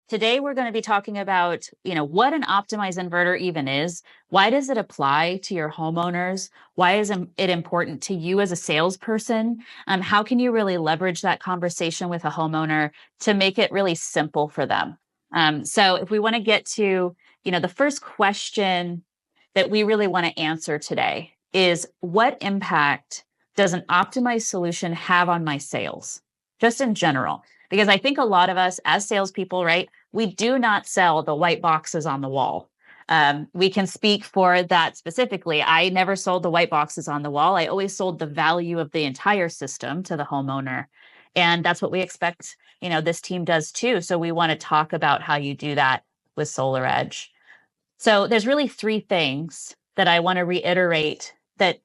Today we're going to be talking about, what an optimized inverter even is. Why does it apply to your homeowners? Why is it important to you as a salesperson? How can you really leverage that conversation with a homeowner to make it really simple for them? So if we want to get to, the first question that we really want to answer today is, what impact does an optimized solution have on my sales? Just in general, because I think a lot of us as salespeople, right, we do not sell the white boxes on the wall. We can speak for that specifically. I never sold the white boxes on the wall. I always sold the value of the entire system to the homeowner. And that's what we expect, this team does too. So we want to talk about how you do that with SolarEdge. So there's really three things that I want to reiterate that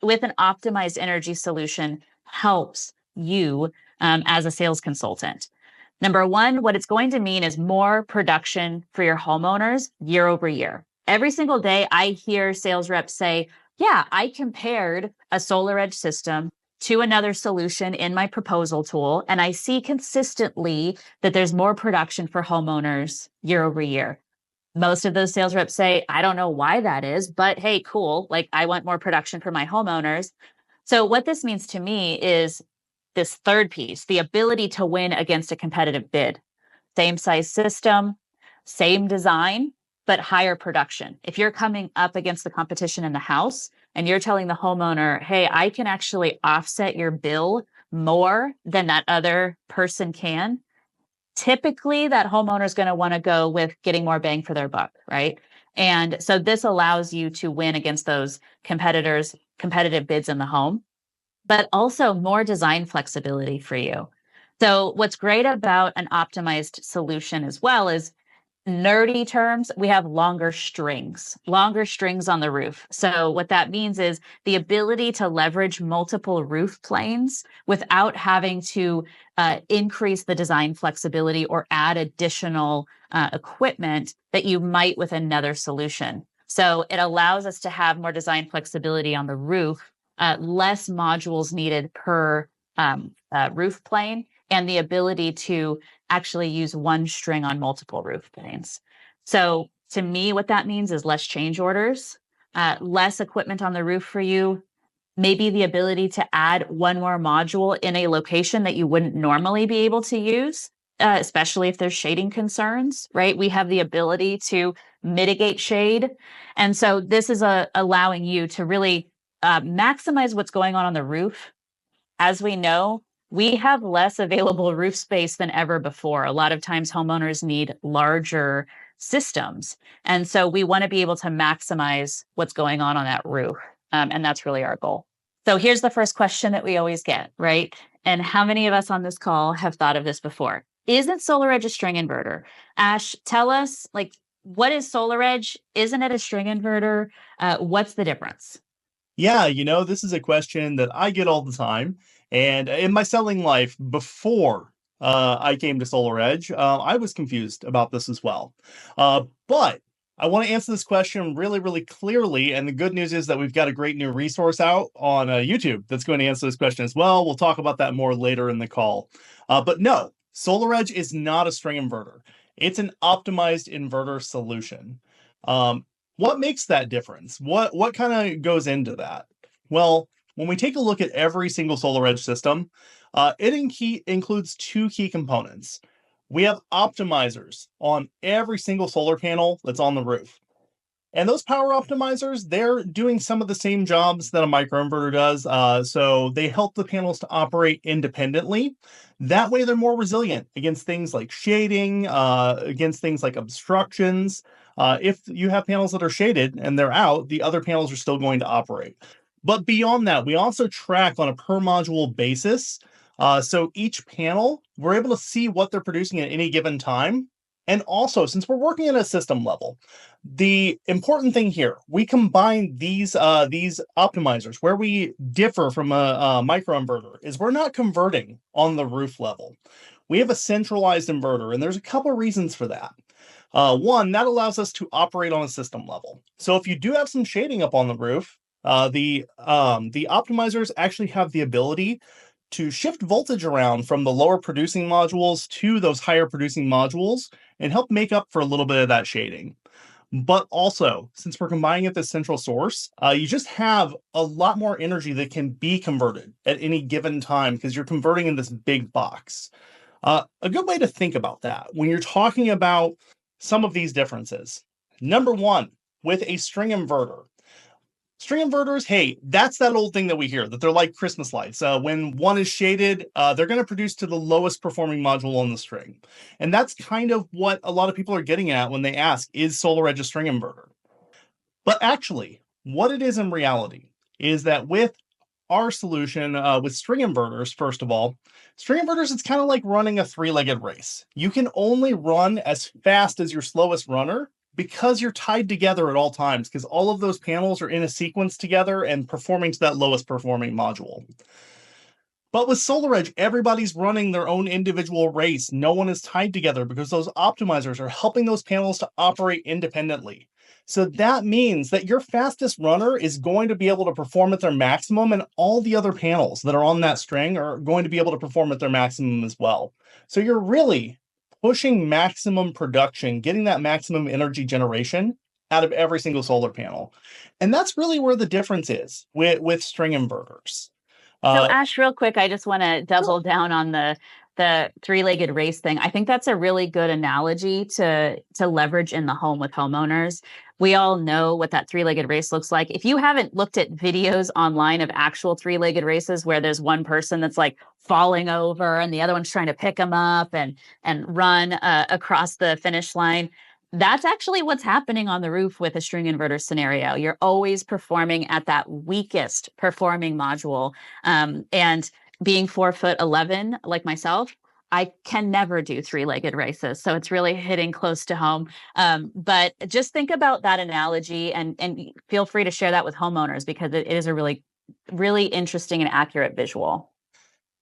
with an optimized energy solution helps you as a sales consultant. Number one, what it's going to mean is more production for your homeowners year over year. Every single day, I hear sales reps say, yeah, I compared a SolarEdge system to another solution in my proposal tool, and I see consistently that there's more production for homeowners year over year. Most of those sales reps say, I don't know why that is, but hey, cool. Like, I want more production for my homeowners. So what this means to me is this third piece, the ability to win against a competitive bid. Same size system, same design, but higher production. If you're coming up against the competition in the house and you're telling the homeowner, hey, I can actually offset your bill more than that other person can, typically that homeowner is going to want to go with getting more bang for their buck, right? And so this allows you to win against those competitive bids in the home, but also more design flexibility for you. So what's great about an optimized solution as well is, nerdy terms, we have longer strings on the roof. So what that means is the ability to leverage multiple roof planes without having to increase the design flexibility or add additional equipment that you might with another solution. So it allows us to have more design flexibility on the roof, less modules needed per roof plane, and the ability to actually use one string on multiple roof planes. So to me, what that means is less change orders, less equipment on the roof for you, maybe the ability to add one more module in a location that you wouldn't normally be able to use, especially if there's shading concerns, right? We have the ability to mitigate shade. And so this is allowing you to really maximize what's going on the roof. As we know, we have less available roof space than ever before. A lot of times homeowners need larger systems. And so we want to be able to maximize what's going on that roof. And that's really our goal. So here's the first question that we always get, right? And how many of us on this call have thought of this before? Isn't SolarEdge a string inverter? Ash, tell us, what is SolarEdge? Isn't it a string inverter? What's the difference? Yeah, this is a question that I get all the time. And in my selling life before I came to SolarEdge, I was confused about this as well. But I want to answer this question really, really clearly. And the good news is that we've got a great new resource out on YouTube that's going to answer this question as well. We'll talk about that more later in the call. But no, SolarEdge is not a string inverter. It's an optimized inverter solution. What makes that difference? What kind of goes into that? Well, when we take a look at every single SolarEdge system, it includes two key components. We have optimizers on every single solar panel that's on the roof. And those power optimizers, they're doing some of the same jobs that a microinverter does. So they help the panels to operate independently. That way, they're more resilient against things like shading, against things like obstructions. If you have panels that are shaded and they're out, the other panels are still going to operate. But beyond that, we also track on a per module basis. So each panel, we're able to see what they're producing at any given time. And also, since we're working at a system level, the important thing here, we combine these optimizers. Where we differ from a microinverter is we're not converting on the roof level. We have a centralized inverter, and there's a couple of reasons for that. One, that allows us to operate on a system level. So if you do have some shading up on the roof, the optimizers actually have the ability to shift voltage around from the lower producing modules to those higher producing modules and help make up for a little bit of that shading. But also, since we're combining at this central source, you just have a lot more energy that can be converted at any given time because you're converting in this big box. A good way to think about that when you're talking about some of these differences. Number one, with a string inverter. String inverters, hey, that's that old thing that we hear that they're like Christmas lights. When one is shaded, they're going to produce to the lowest performing module on the string. And that's kind of what a lot of people are getting at when they ask, is SolarEdge a string inverter? But actually, what it is in reality is that with our solution with string inverters, first of all, string inverters, it's kind of like running a three-legged race. You can only run as fast as your slowest runner because you're tied together at all times, because all of those panels are in a sequence together and performing to that lowest performing module. But with SolarEdge, everybody's running their own individual race. No one is tied together because those optimizers are helping those panels to operate independently. So that means that your fastest runner is going to be able to perform at their maximum, and all the other panels that are on that string are going to be able to perform at their maximum as well. So you're really pushing maximum production, getting that maximum energy generation out of every single solar panel. And that's really where the difference is with string inverters. So Uh, Ash, real quick, I just want to double down on the three-legged race thing. I think that's a really good analogy to leverage in the home with homeowners. We all know what that three-legged race looks like. If you haven't looked at videos online of actual three-legged races where there's one person that's like falling over and the other one's trying to pick them up and run across the finish line, that's actually what's happening on the roof with a string inverter scenario. You're always performing at that weakest performing module. And being 4'11", like myself, I can never do three-legged races. So it's really hitting close to home. But just think about that analogy and feel free to share that with homeowners because it is a really, really interesting and accurate visual.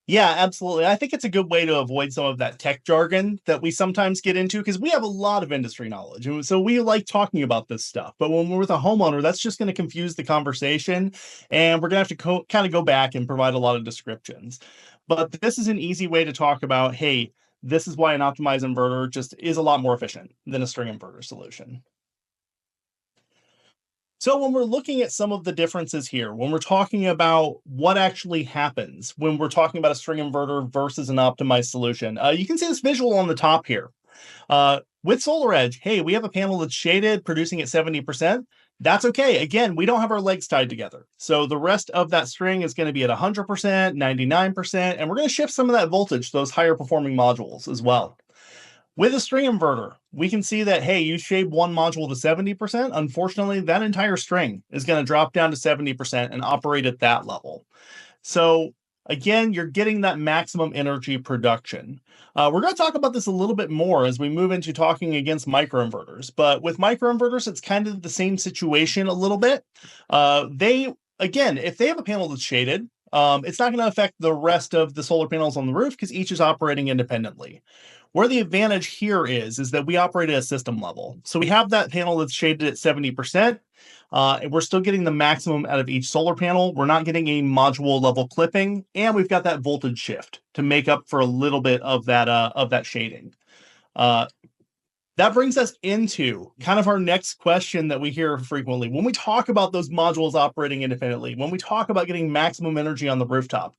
Yeah, absolutely. I think it's a good way to avoid some of that tech jargon that we sometimes get into because we have a lot of industry knowledge. And so we like talking about this stuff. But when we're with a homeowner, that's just going to confuse the conversation. And we're going to have to kind of go back and provide a lot of descriptions. But this is an easy way to talk about, hey, this is why an optimized inverter just is a lot more efficient than a string inverter solution. So when we're looking at some of the differences here, when we're talking about what actually happens when we're talking about a string inverter versus an optimized solution, you can see this visual on the top here. With SolarEdge, hey, we have a panel that's shaded, producing at 70%. That's okay. Again, we don't have our legs tied together. So the rest of that string is going to be at 100%, 99%, and we're going to shift some of that voltage to those higher performing modules as well. With a string inverter, we can see that, hey, you shade one module to 70%. Unfortunately, that entire string is going to drop down to 70% and operate at that level. So again, you're getting that maximum energy production. We're going to talk about this a little bit more as we move into talking against microinverters. But with microinverters, it's kind of the same situation a little bit. Again, if they have a panel that's shaded, it's not going to affect the rest of the solar panels on the roof because each is operating independently. Where the advantage here is that we operate at a system level. So we have that panel that's shaded at 70%. And we're still getting the maximum out of each solar panel. We're not getting a module level clipping, and we've got that voltage shift to make up for a little bit of that shading. That brings us into kind of our next question that we hear frequently. When we talk about those modules operating independently, when we talk about getting maximum energy on the rooftop,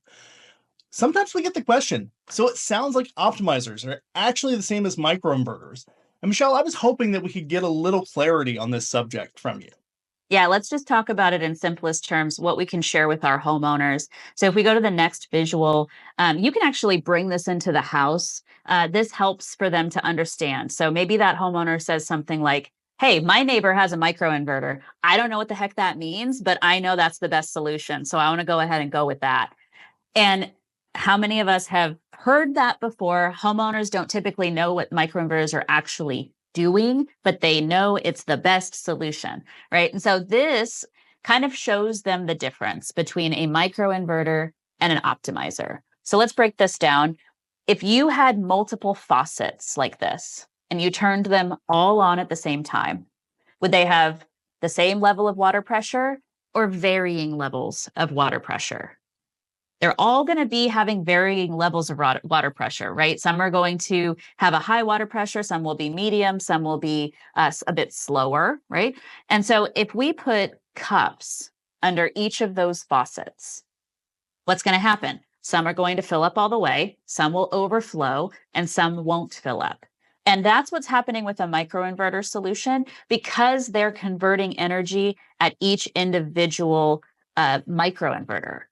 sometimes we get the question, so it sounds like optimizers are actually the same as microinverters. And Michelle, I was hoping that we could get a little clarity on this subject from you. Yeah, let's just talk about it in simplest terms, what we can share with our homeowners. So if we go to the next visual, you can actually bring this into the house. This helps for them to understand. So maybe that homeowner says something like, hey, my neighbor has a microinverter. I don't know what the heck that means, but I know that's the best solution. So I want to go ahead and go with that. And how many of us have heard that before? Homeowners don't typically know what microinverters are actually doing, but they know it's the best solution, right? And so this kind of shows them the difference between a microinverter and an optimizer. So let's break this down. If you had multiple faucets like this and you turned them all on at the same time, would they have the same level of water pressure or varying levels of water pressure? They're all going to be having varying levels of water pressure, right? Some are going to have a high water pressure, some will be medium, some will be a bit slower, right? And so if we put cups under each of those faucets, what's going to happen? Some are going to fill up all the way, some will overflow, and some won't fill up. And that's what's happening with a microinverter solution because they're converting energy at each individual microinverter.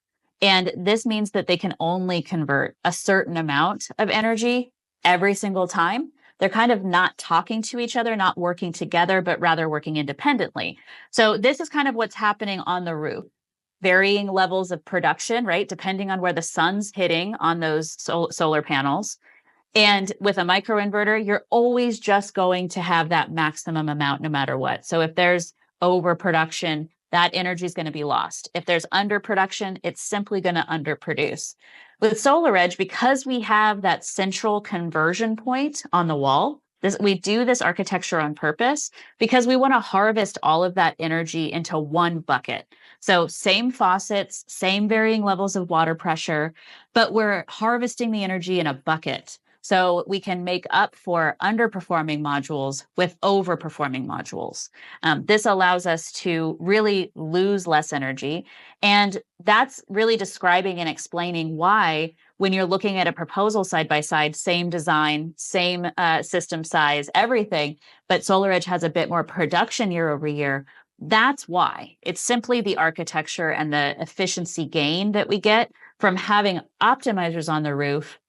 And this means that they can only convert a certain amount of energy every single time. They're kind of not talking to each other, not working together, but rather working independently. So this is kind of what's happening on the roof. Varying levels of production, right? Depending on where the sun's hitting on those solar panels. And with a microinverter, you're always just going to have that maximum amount no matter what. So if there's overproduction, that energy is going to be lost. If there's underproduction, it's simply going to underproduce. With SolarEdge, because we have that central conversion point on the wall, we do this architecture on purpose because we want to harvest all of that energy into one bucket. So same faucets, same varying levels of water pressure, but we're harvesting the energy in a bucket. So we can make up for underperforming modules with overperforming modules. This allows us to really lose less energy. And that's really describing and explaining why when you're looking at a proposal side by side, same design, same system size, everything, but SolarEdge has a bit more production year over year. That's why. It's simply the architecture and the efficiency gain that we get from having optimizers on the roof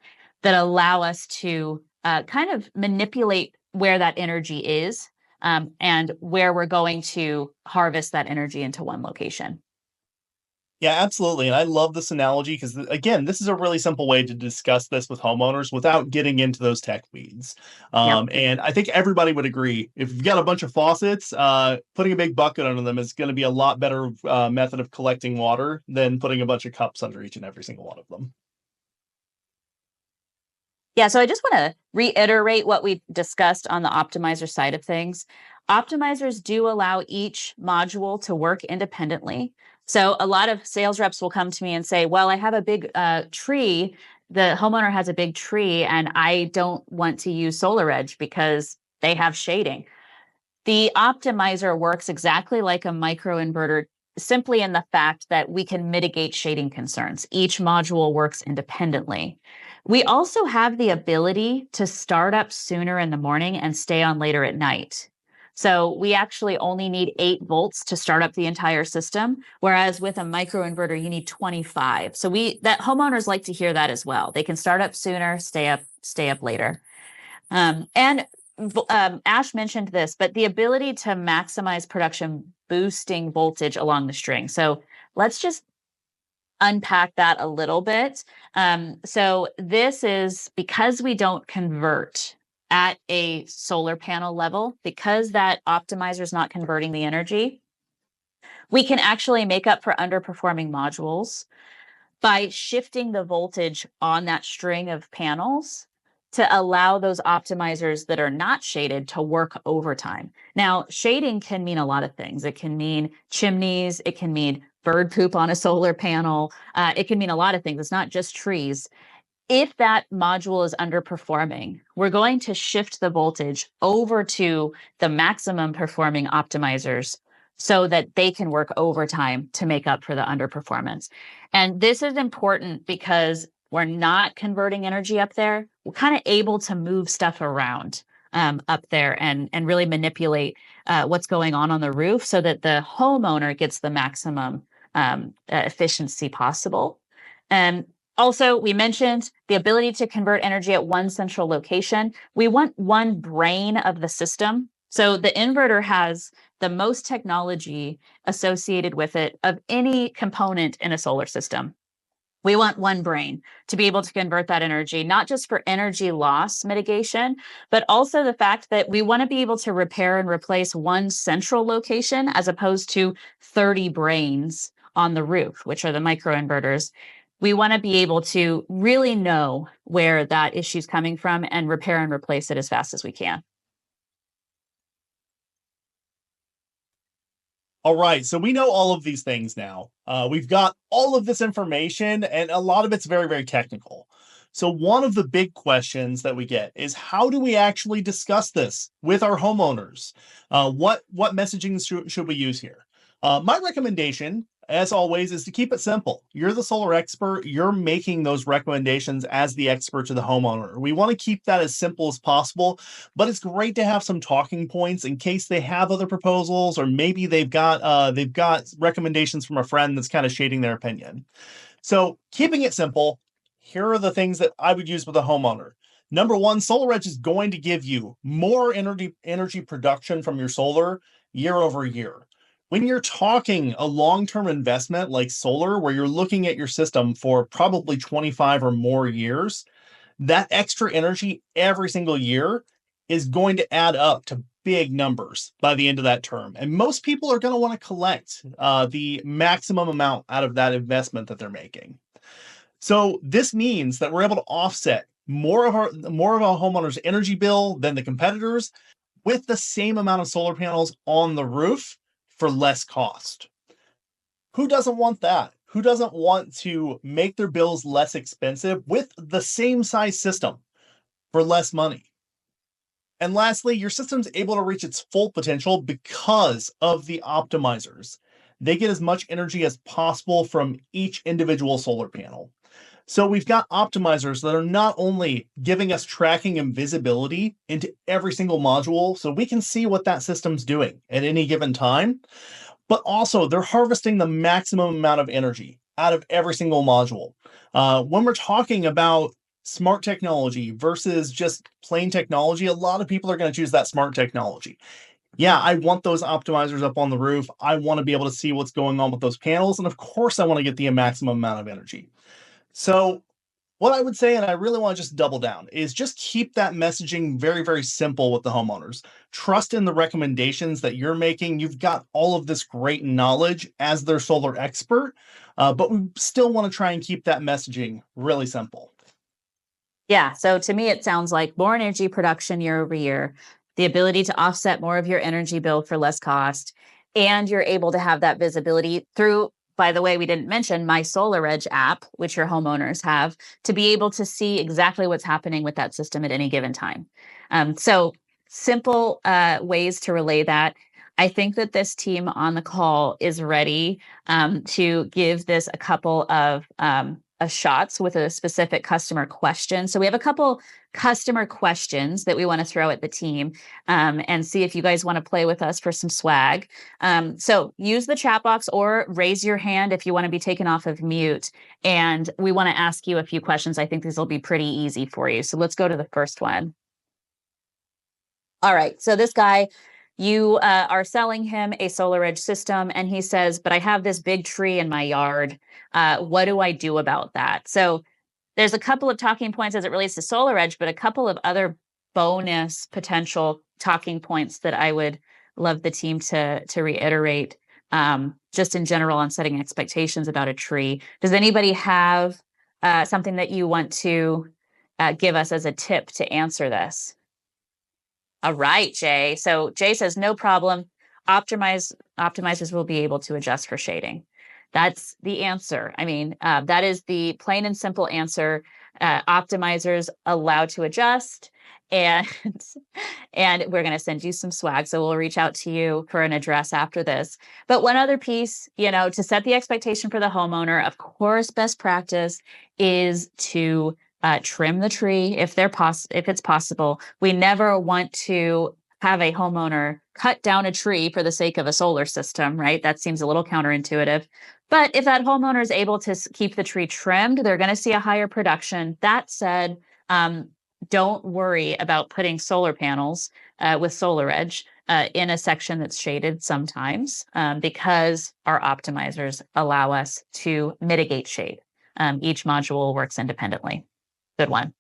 that allow us to kind of manipulate where that energy is and where we're going to harvest that energy into one location. Yeah, absolutely. And I love this analogy because, again, this is a really simple way to discuss this with homeowners without getting into those tech weeds. Yep. And I think everybody would agree if you've got a bunch of faucets, putting a big bucket under them is going to be a lot better method of collecting water than putting a bunch of cups under each and every single one of them. Yeah, so I just want to reiterate what we've discussed on the optimizer side of things. Optimizers do allow each module to work independently. So a lot of sales reps will come to me and say, well, I have a big tree. The homeowner has a big tree and I don't want to use SolarEdge because they have shading. The optimizer works exactly like a microinverter, simply in the fact that we can mitigate shading concerns. Each module works independently. We also have the ability to start up sooner in the morning and stay on later at night. So we actually only need 8 volts to start up the entire system, whereas with a microinverter, you need 25. So that homeowners like to hear that as well. They can start up sooner, stay up later. And Ash mentioned this, but the ability to maximize production boosting voltage along the string. So let's just unpack that a little bit. So this is because we don't convert at a solar panel level, because that optimizer is not converting the energy, we can actually make up for underperforming modules by shifting the voltage on that string of panels to allow those optimizers that are not shaded to work overtime. Now, shading can mean a lot of things. It can mean chimneys. It can mean bird poop on a solar panel. It can mean a lot of things. It's not just trees. If that module is underperforming, we're going to shift the voltage over to the maximum performing optimizers so that they can work overtime to make up for the underperformance. And this is important because we're not converting energy up there. We're kind of able to move stuff around up there and really manipulate what's going on the roof so that the homeowner gets the maximum efficiency possible. And also, we mentioned the ability to convert energy at one central location. We want one brain of the system. So the inverter has the most technology associated with it of any component in a solar system. We want one brain to be able to convert that energy, not just for energy loss mitigation, but also the fact that we want to be able to repair and replace one central location as opposed to 30 brains on the roof, which are the microinverters. We want to be able to really know where that issue is coming from and repair and replace it as fast as we can. All right, so we know all of these things now. We've got all of this information, and a lot of it's very, very technical. So, one of the big questions that we get is how do we actually discuss this with our homeowners? What messaging should we use here? My recommendation, as always, is to keep it simple. You're the solar expert. You're making those recommendations as the expert to the homeowner. We want to keep that as simple as possible, but it's great to have some talking points in case they have other proposals, or maybe they've got recommendations from a friend that's kind of shading their opinion. So keeping it simple, here are the things that I would use with a homeowner. Number one, SolarEdge is going to give you more energy production from your solar year over year. When you're talking a long-term investment like solar, where you're looking at your system for probably 25 or more years, that extra energy every single year is going to add up to big numbers by the end of that term. And most people are going to want to collect the maximum amount out of that investment that they're making. So this means that we're able to offset more of our homeowners' energy bill than the competitors with the same amount of solar panels on the roof for less cost. Who doesn't want that? Who doesn't want to make their bills less expensive with the same size system for less money? And lastly, your system's able to reach its full potential because of the optimizers. They get as much energy as possible from each individual solar panel. So we've got optimizers that are not only giving us tracking and visibility into every single module so we can see what that system's doing at any given time, but also they're harvesting the maximum amount of energy out of every single module. When we're talking about smart technology versus just plain technology, a lot of people are going to choose that smart technology. Yeah, I want those optimizers up on the roof. I want to be able to see what's going on with those panels. And of course, I want to get the maximum amount of energy. So, what I would say, and I really want to just double down, is just keep that messaging very, very simple with the homeowners. Trust in the recommendations that you're making. You've got all of this great knowledge as their solar expert, but we still want to try and keep that messaging really simple. Yeah. So to me, it sounds like more energy production year over year, the ability to offset more of your energy bill for less cost, and you're able to have that visibility through, by the way, we didn't mention my SolarEdge app, which your homeowners have, to be able to see exactly what's happening with that system at any given time. So simple ways to relay that. I think that this team on the call is ready to give this a couple of shots with a specific customer question. So we have a couple customer questions that we want to throw at the team and see if you guys want to play with us for some swag. So use the chat box or raise your hand if you want to be taken off of mute. And we want to ask you a few questions. I think these will be pretty easy for you. So let's go to the first one. All right. So this guy, you are selling him a SolarEdge system, and he says, but I have this big tree in my yard. What do I do about that? So there's a couple of talking points as it relates to SolarEdge, but a couple of other bonus potential talking points that I would love the team to reiterate, just in general on setting expectations about a tree. Does anybody have something that you want to give us as a tip to answer this? All right, Jay. So Jay says, no problem. Optimizers will be able to adjust for shading. That's the answer. I mean, that is the plain and simple answer. Optimizers allowed to adjust, and and we're going to send you some swag. So we'll reach out to you for an address after this. But one other piece, to set the expectation for the homeowner, of course, best practice is to trim the tree if it's possible. We never want to have a homeowner cut down a tree for the sake of a solar system, right? That seems a little counterintuitive. But if that homeowner is able to keep the tree trimmed, they're going to see a higher production. That said, don't worry about putting solar panels with SolarEdge in a section that's shaded sometimes because our optimizers allow us to mitigate shade. Each module works independently. Good one.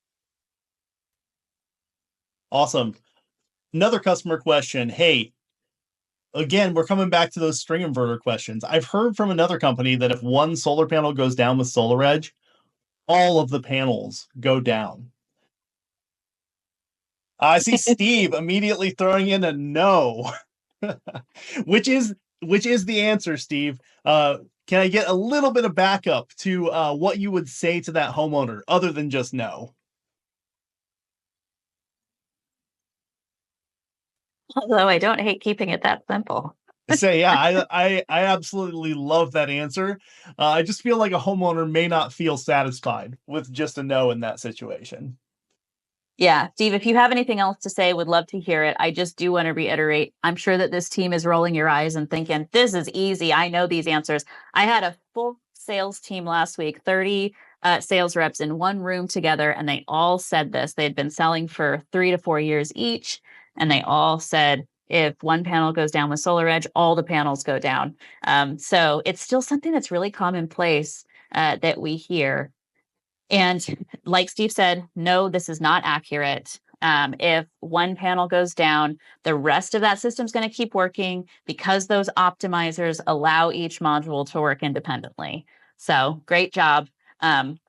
Awesome. Another customer question. Hey, again, we're coming back to those string inverter questions. I've heard from another company that if one solar panel goes down with SolarEdge, all of the panels go down. I see Steve immediately throwing in a no, which is which is the answer, Steve. Can I get a little bit of backup to what you would say to that homeowner other than just no? Although I don't hate keeping it that simple. Say, yeah, I absolutely love that answer. I just feel like a homeowner may not feel satisfied with just a no in that situation. Yeah, Steve, if you have anything else to say, would love to hear it. I just do want to reiterate, I'm sure that this team is rolling your eyes and thinking, this is easy. I know these answers. I had a full sales team last week, 30 sales reps in one room together, and they all said this. They'd been selling for 3 to 4 years each, and they all said, if one panel goes down with SolarEdge, all the panels go down. So it's still something that's really commonplace that we hear. And like Steve said, no, this is not accurate. If one panel goes down, the rest of that system is going to keep working because those optimizers allow each module to work independently. So great job.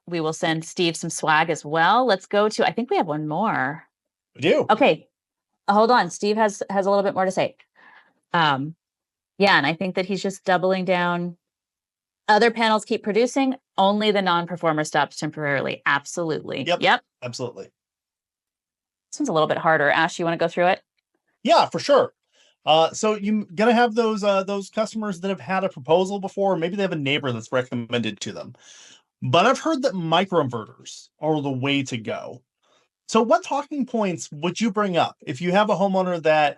We will send Steve some swag as well. Let's go to, I think we have one more. We do. Okay, hold on. Steve has a little bit more to say. Yeah, and I think that he's just doubling down. Other panels keep producing, only the non-performer stops temporarily. Absolutely. Yep. Absolutely. This one's a little bit harder. Ash, you want to go through it? Yeah, for sure. So you're gonna have those customers that have had a proposal before. Maybe they have a neighbor that's recommended to them. But I've heard that microinverters are the way to go. So what talking points would you bring up if you have a homeowner that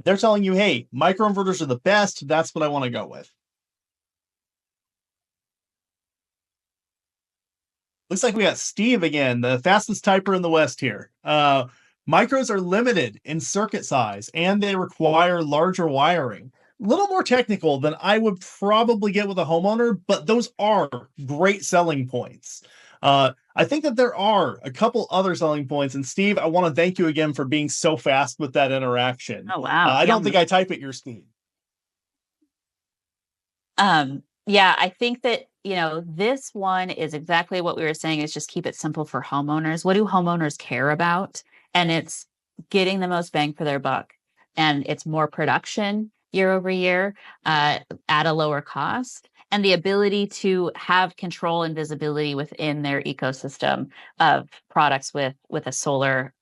they're telling you, hey, microinverters are the best, that's what I want to go with? Looks like we got Steve again, the fastest typer in the West here. Micros are limited in circuit size and they require larger wiring. A little more technical than I would probably get with a homeowner, but those are great selling points. I think that there are a couple other selling points. And Steve, I want to thank you again for being so fast with that interaction. Oh, wow. I don't think I type at your speed. Yeah, I think that, this one is exactly what we were saying is just keep it simple for homeowners. What do homeowners care about? And it's getting the most bang for their buck. And it's more production year over year at a lower cost and the ability to have control and visibility within their ecosystem of products with a solar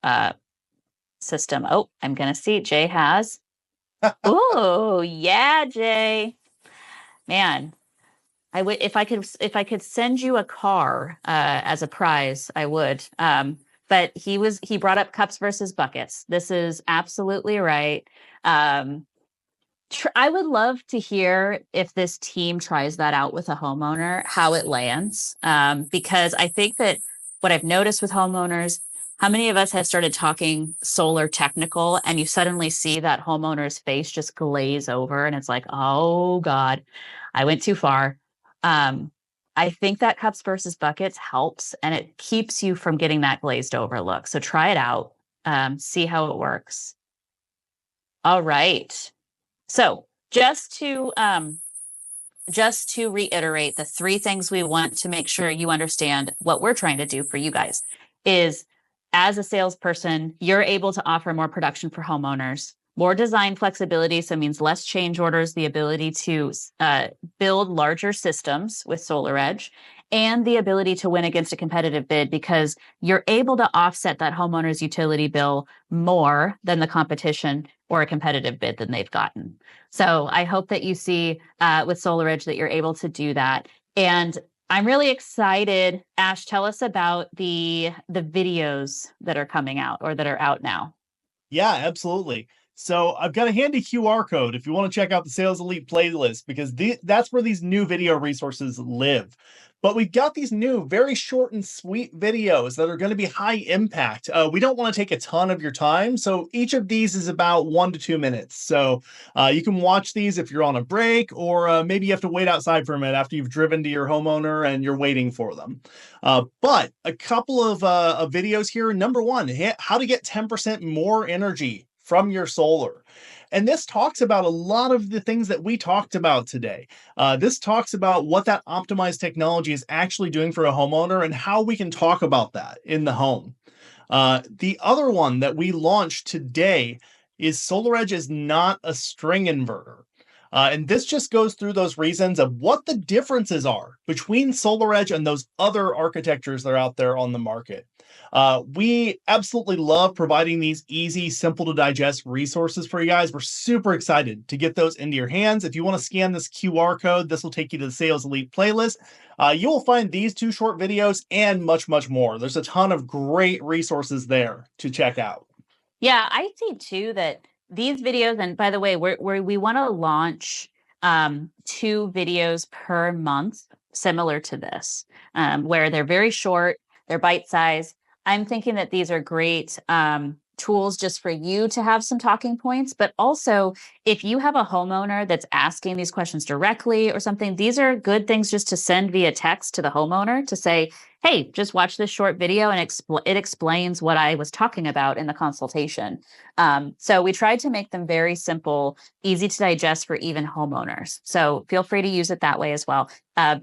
system. Oh, I'm going to see Jay has. Oh, yeah, Jay. Man, I would if I could send you a car as a prize, I would. But he brought up cups versus buckets. This is absolutely right. I would love to hear if this team tries that out with a homeowner, how it lands. Because I think that what I've noticed with homeowners, how many of us have started talking solar technical and you suddenly see that homeowner's face just glaze over and it's like, oh God, I went too far. I think that cups versus buckets helps and it keeps you from getting that glazed over look. So try it out, see how it works. All right. So just to reiterate, the three things we want to make sure you understand what we're trying to do for you guys is as a salesperson, you're able to offer more production for homeowners, more design flexibility. So it means less change orders, the ability to build larger systems with SolarEdge, and the ability to win against a competitive bid because you're able to offset that homeowner's utility bill more than the competition or a competitive bid than they've gotten. So I hope that you see with SolarEdge that you're able to do that. And I'm really excited. Ash, tell us about the videos that are coming out or that are out now. Yeah, absolutely. So I've got a handy QR code if you want to check out the Sales Elite playlist because that's where these new video resources live. But we've got these new, very short and sweet videos that are going to be high impact. We don't want to take a ton of your time, so each of these is about 1 to 2 minutes. So you can watch these if you're on a break, or maybe you have to wait outside for a minute after you've driven to your homeowner and you're waiting for them. But a couple of videos here. Number one, how to get 10% more energy from your solar. And this talks about a lot of the things that we talked about today. This talks about what that optimized technology is actually doing for a homeowner and how we can talk about that in the home. The other one that we launched today is SolarEdge is not a string inverter. And this just goes through those reasons of what the differences are between SolarEdge and those other architectures that are out there on the market. We absolutely love providing these easy, simple to digest resources for you guys. We're super excited to get those into your hands. If you want to scan this QR code, this will take you to the Sales Elite playlist. You will find these 2 short videos and much, much more. There's a ton of great resources there to check out. Yeah, I see too that these videos, and by the way, we want to launch 2 videos per month, similar to this, where they're very short, they're bite size. I'm thinking that these are great tools just for you to have some talking points, but also if you have a homeowner that's asking these questions directly or something, these are good things just to send via text to the homeowner to say, hey, just watch this short video and it explains what I was talking about in the consultation. So we tried to make them very simple, easy to digest for even homeowners. So feel free to use it that way as well.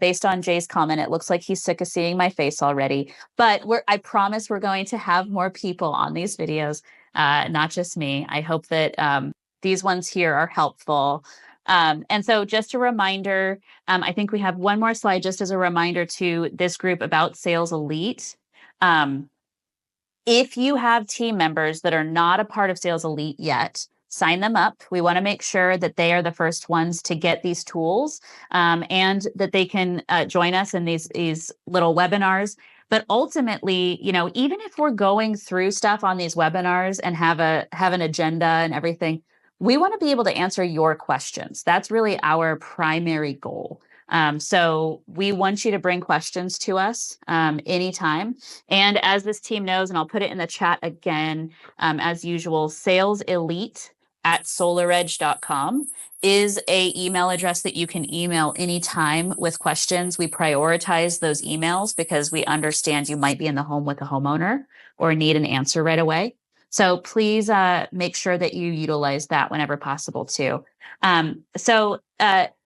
Based on Jay's comment, it looks like he's sick of seeing my face already, but I promise we're going to have more people on these videos, not just me. I hope that these ones here are helpful. And so just a reminder, I think we have one more slide just as a reminder to this group about Sales Elite. If you have team members that are not a part of Sales Elite yet, sign them up. We want to make sure that they are the first ones to get these tools and that they can join us in these little webinars. But ultimately, even if we're going through stuff on these webinars and have an agenda and everything, we want to be able to answer your questions. That's really our primary goal. So we want you to bring questions to us anytime. And as this team knows, and I'll put it in the chat again, as usual, saleselite@solaredge.com is a email address that you can email anytime with questions. We prioritize those emails because we understand you might be in the home with a homeowner or need an answer right away. So please make sure that you utilize that whenever possible too.